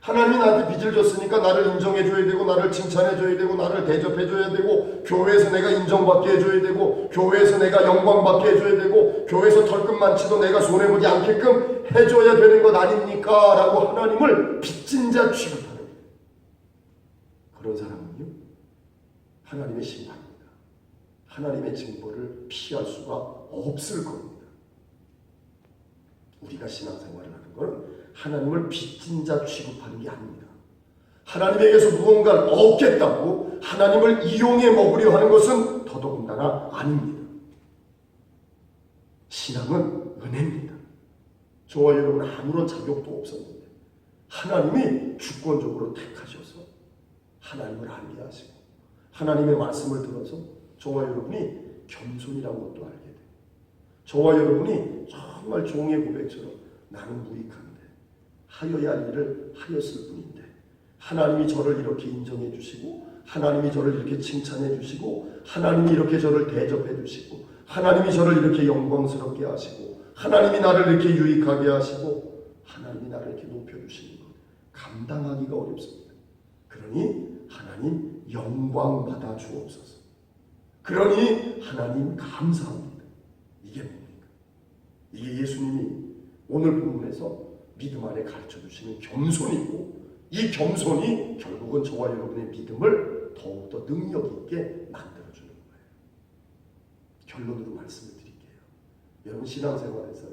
하나님이 나한테 빚을 줬으니까 나를 인정해줘야 되고 나를 칭찬해줘야 되고 나를 대접해줘야 되고 교회에서 내가 인정받게 해줘야 되고 교회에서 내가 영광받게 해줘야 되고 교회에서 털끝 많지도 내가 손해보지 않게끔 해줘야 되는 것 아닙니까? 라고 하나님을 빚진 자 취급하는 거예요. 그런 사람은요, 하나님의 심판입니다. 하나님의 징벌을 피할 수가 없을 겁니다. 우리가 신앙생활을 하는 것은 하나님을 빚진 자 취급하는 게 아닙니다. 하나님에게서 무언가를 얻겠다고 하나님을 이용해 먹으려 하는 것은 더더군다나 아닙니다. 신앙은 은혜입니다. 저와 여러분 아무런 자격도 없었는데 하나님이 주권적으로 택하셔서 하나님을 알게 하시고 하나님의 말씀을 들어서 저와 여러분이 겸손이라는 것도 알게 돼요. 저와 여러분이 정말 종의 고백처럼 나는 무익한데 하여야 할 일을 하였을 뿐인데 하나님이 저를 이렇게 인정해 주시고 하나님이 저를 이렇게 칭찬해 주시고 하나님이 이렇게 저를 대접해 주시고 하나님이 저를 이렇게 영광스럽게 하시고 하나님이 나를 이렇게 유익하게 하시고 하나님이 나를 이렇게 높여주시는 것 감당하기가 어렵습니다. 그러니 하나님 영광 받아 주옵소서. 그러니 하나님 감사합니다. 이게 뭡니까? 이게 예수님이 오늘 본문에서 믿음 안에 가르쳐주시는 겸손이고 이 겸손이 결국은 저와 여러분의 믿음을 더욱더 능력 있게 만들어주는 거예요. 결론으로 말씀을 드릴게요. 여러분 신앙생활에서요.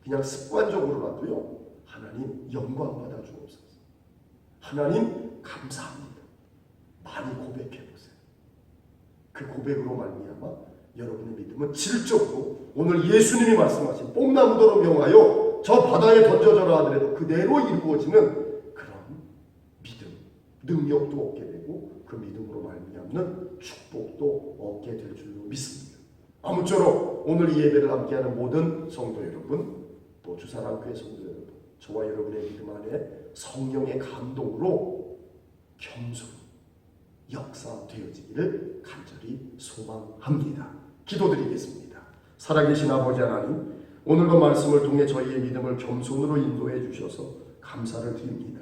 그냥 습관적으로라도요. 하나님 영광 받아 주옵소서. 하나님 감사합니다. 많이 고백해보세요. 그 고백으로 말미암아 여러분의 믿음은 질적으로 오늘 예수님이 말씀하신 뽕나무도로 명하여 저 바다에 던져져라 하더라도 그대로 이루어지는 그런 믿음, 능력도 얻게 되고 그 믿음으로 말미암는 축복도 얻게 될 줄로 믿습니다. 아무쪼록 오늘 이 예배를 함께하는 모든 성도 여러분, 또 주사랑교회 성도 여러분, 저와 여러분의 믿음 안에 성령의 감동으로 겸손 역사되어지기를 간절히 소망합니다. 기도드리겠습니다. 살아계신 아버지 하나님, 오늘도 말씀을 통해 저희의 믿음을 겸손으로 인도해 주셔서 감사를 드립니다.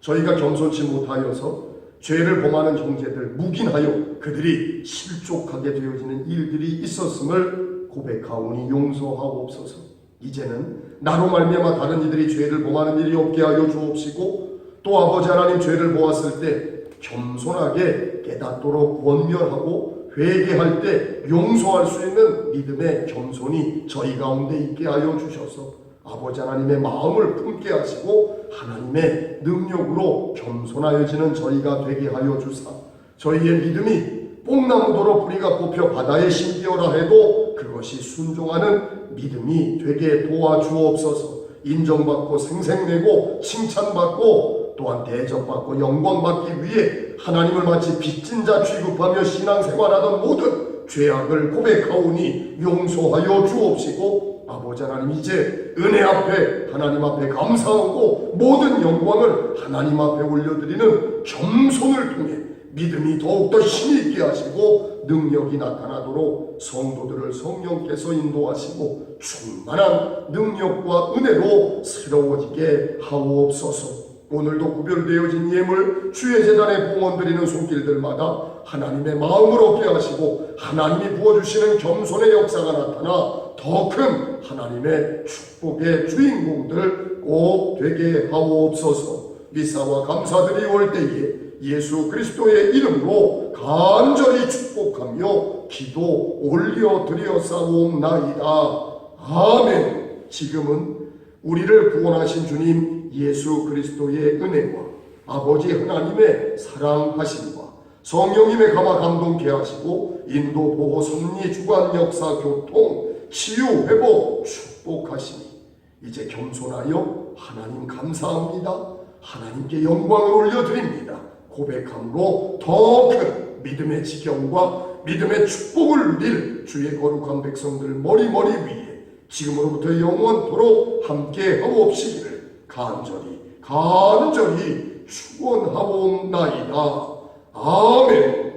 저희가 겸손치 못하여서 죄를 범하는 형제들 묵인하여 그들이 실족하게 되어지는 일들이 있었음을 고백하오니 용서하옵소서. 이제는 나로 말미암아 다른 이들이 죄를 범하는 일이 없게 하여 주옵시고 또 아버지 하나님 죄를 보았을 때 겸손하게 깨닫도록 권면하고 회개할 때 용서할 수 있는 믿음의 겸손이 저희 가운데 있게 하여 주셔서 아버지 하나님의 마음을 품게 하시고 하나님의 능력으로 겸손하여지는 저희가 되게 하여 주사 저희의 믿음이 뽕나무도로 뿌리가 뽑혀 바다에 심기어라 해도 그것이 순종하는 믿음이 되게 도와주옵소서. 인정받고 생색내고 칭찬받고 또한 대접받고 영광받기 위해 하나님을 마치 빚진 자 취급하며 신앙생활하던 모든 죄악을 고백하오니 용서하여 주옵시고 아버지 하나님 이제 은혜 앞에 하나님 앞에 감사하고 모든 영광을 하나님 앞에 올려드리는 겸손을 통해 믿음이 더욱더 힘있게 하시고 능력이 나타나도록 성도들을 성령께서 인도하시고 충만한 능력과 은혜로 새로워지게 하옵소서. 오늘도 구별되어진 예물 주의 제단에 봉헌드리는 손길들마다 하나님의 마음을 얻게 하시고 하나님이 부어주시는 겸손의 역사가 나타나 더 큰 하나님의 축복의 주인공들 꼭 되게 하옵소서. 미사와 감사드리올 때에 예수 그리스도의 이름으로 간절히 축복하며 기도 올려드려사옵나이다. 아멘. 지금은 우리를 구원하신 주님 예수 그리스도의 은혜와 아버지 하나님의 사랑하심과 성령님의 감화 감동케 하시고 인도 보호 섭리 주관 역사 교통 치유 회복 축복하시니 이제 겸손하여 하나님 감사합니다. 하나님께 영광을 올려드립니다. 고백함으로 더 큰 믿음의 지경과 믿음의 축복을 누릴 주의 거룩한 백성들 머리머리 위에 지금으로부터 영원토록 함께 하옵시기를 간절히 축원하옵나이다. 아멘.